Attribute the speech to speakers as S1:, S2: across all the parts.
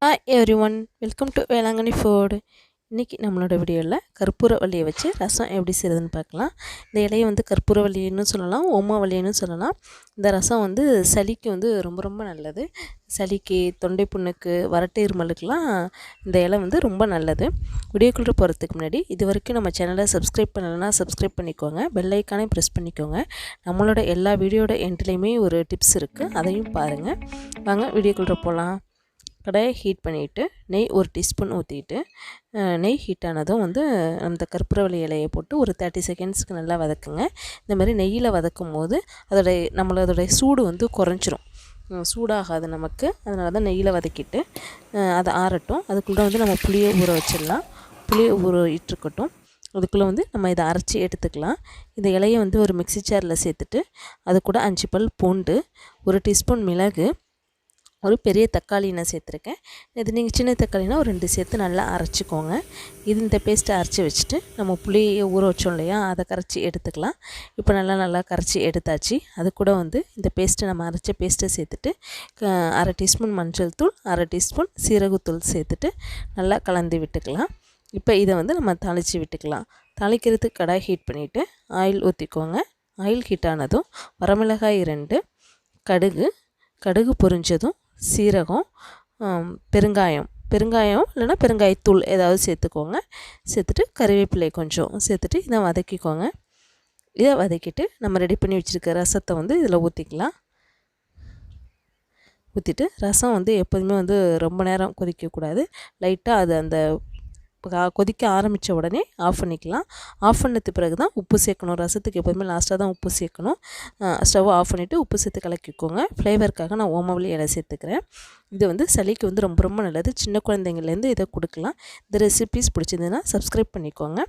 S1: Hi everyone, welcome to Velankanni food. இன்றைக்கி நம்மளோட வீடியோவில் கற்பூரவல்லியை வச்சு ரசம் எப்படி செய்கிறதுன்னு பார்க்கலாம். இந்த இலையை வந்து கற்பூரவல்லின்னு சொல்லலாம், ஓமாவல்லின்னு சொல்லலாம். இந்த ரசம் வந்து சளிக்கு வந்து ரொம்ப நல்லது. சளிக்கு, தொண்டை புண்ணுக்கு, வறட்டு இருமலுக்கெலாம் இந்த இலை வந்து ரொம்ப நல்லது. வீடியோக்குள்ளே போகிறதுக்கு முன்னாடி இது வரைக்கும் நம்ம சேனலை சப்ஸ்கிரைப் பண்ணலைன்னா சப்ஸ்கிரைப் பண்ணிக்கோங்க, பெல் ஐக்கானே ப்ரெஸ் பண்ணிக்கோங்க. நம்மளோட எல்லா வீடியோட எண்ட்லேயுமே ஒரு டிப்ஸ் இருக்குது, அதையும் பாருங்கள். வாங்க வீடியோக்குள்ளே போகலாம். கடாயை ஹீட் பண்ணிவிட்டு நெய் ஒரு டீஸ்பூன் ஊற்றிட்டு நெய் ஹீட் ஆனதும் வந்து அந்த கற்பூரவல்லி இலையை போட்டு ஒரு 30 செகண்ட்ஸ்க்கு நல்லா வதக்குங்க. இந்த மாதிரி நெய்யில் வதக்கும் போது அதோடைய சூடு வந்து குறைஞ்சிரும், சூடாகாது நமக்கு. அதனால தான் நெய்யில் வதக்கிட்டு அதை ஆறட்டும். அதுக்குள்ளே வந்து நம்ம புளியை ஊற வச்சிடலாம். புளியை ஊற இட்டுருக்கட்டும். அதுக்குள்ளே வந்து நம்ம இதை அரைச்சி எடுத்துக்கலாம். இந்த இலையை வந்து ஒரு மிக்ஸி ஜாரில் சேர்த்துட்டு அது கூட 5 பல் பூண்டு, 1 டீஸ்பூன் மிளகு, ஒரு பெரிய தக்காளி நான் சேர்த்துருக்கேன். இது நீங்கள் சின்ன தக்காளினா ஒரு 2 சேர்த்து நல்லா அரைச்சிக்கோங்க. இந்த பேஸ்ட்டை அரைச்சி வச்சுட்டு நம்ம புளியை ஊற வச்சோம் இல்லையா, அதை கரைச்சி எடுத்துக்கலாம். இப்போ நல்லா கரைச்சி எடுத்தாச்சு. அது கூட வந்து இந்த பேஸ்ட்டை நம்ம அரைச்ச பேஸ்ட்டை சேர்த்துட்டு 1/2 டீஸ்பூன் மஞ்சள் தூள், 1/2 டீஸ்பூன் சீரகத்தூள் சேர்த்துட்டு நல்லா கலந்து விட்டுக்கலாம். இப்போ இதை வந்து நம்ம தாளித்து விட்டுக்கலாம். தாளிக்கிறதுக்கு கடாய் ஹீட் பண்ணிவிட்டு ஆயில் ஊற்றிக்கோங்க. ஆயில் ஹீட் ஆனதும் வரமிளகாய் 2, கடுகு பொரிஞ்சதும் சீரகம், பெருங்காயம் இல்லைன்னா பெருங்காயத்தூள் ஏதாவது சேர்த்துக்கோங்க. சேர்த்துட்டு கறிவேப்பிலை கொஞ்சம் சேர்த்துட்டு இதை வதக்கிக்கோங்க. இதை வதக்கிட்டு நம்ம ரெடி பண்ணி வச்சுருக்க ரசத்தை வந்து இதில் ஊற்றிக்கலாம். ஊற்றிட்டு ரசம் வந்து எப்போதுமே வந்து ரொம்ப நேரம் கொதிக்கக்கூடாது. லைட்டாக அது அந்த கொதிக்க ஆரம்பித்த உடனே ஆஃப் பண்ணிக்கலாம். ஆஃப் பண்ணது பிறகு தான் உப்பு சேர்க்கணும். ரசத்துக்கு எப்போதுமே லாஸ்ட்டாக தான் உப்பு சேர்க்கணும். ஸ்டவ் ஆஃப் பண்ணிவிட்டு உப்பு சேர்த்து கலக்கிக்கோங்க. ஃப்ளேவருக்காக நான் ஓமவல்லி இலை சேர்த்துக்கிறேன். இது வந்து சளிக்கு வந்து ரொம்ப நல்லது. சின்ன குழந்தைங்கள்லேருந்து இதை கொடுக்கலாம். இந்த ரெசிபீஸ் பிடிச்சிருந்ததுன்னா சப்ஸ்கிரைப் பண்ணிக்கோங்க.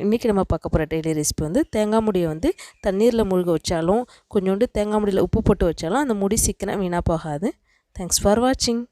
S1: இன்றைக்கி நம்ம பார்க்க போகிற டெய்லி ரெசிபி வந்து தேங்காய் முடியை வந்து தண்ணீரில் மூழ்க வச்சாலும், கொஞ்சோண்டு தேங்காய் முடியில் உப்பு போட்டு வச்சாலும் அந்த முடி சீக்கிரம் வீணாக போகாது. தேங்க்ஸ் ஃபார் வாட்சிங்.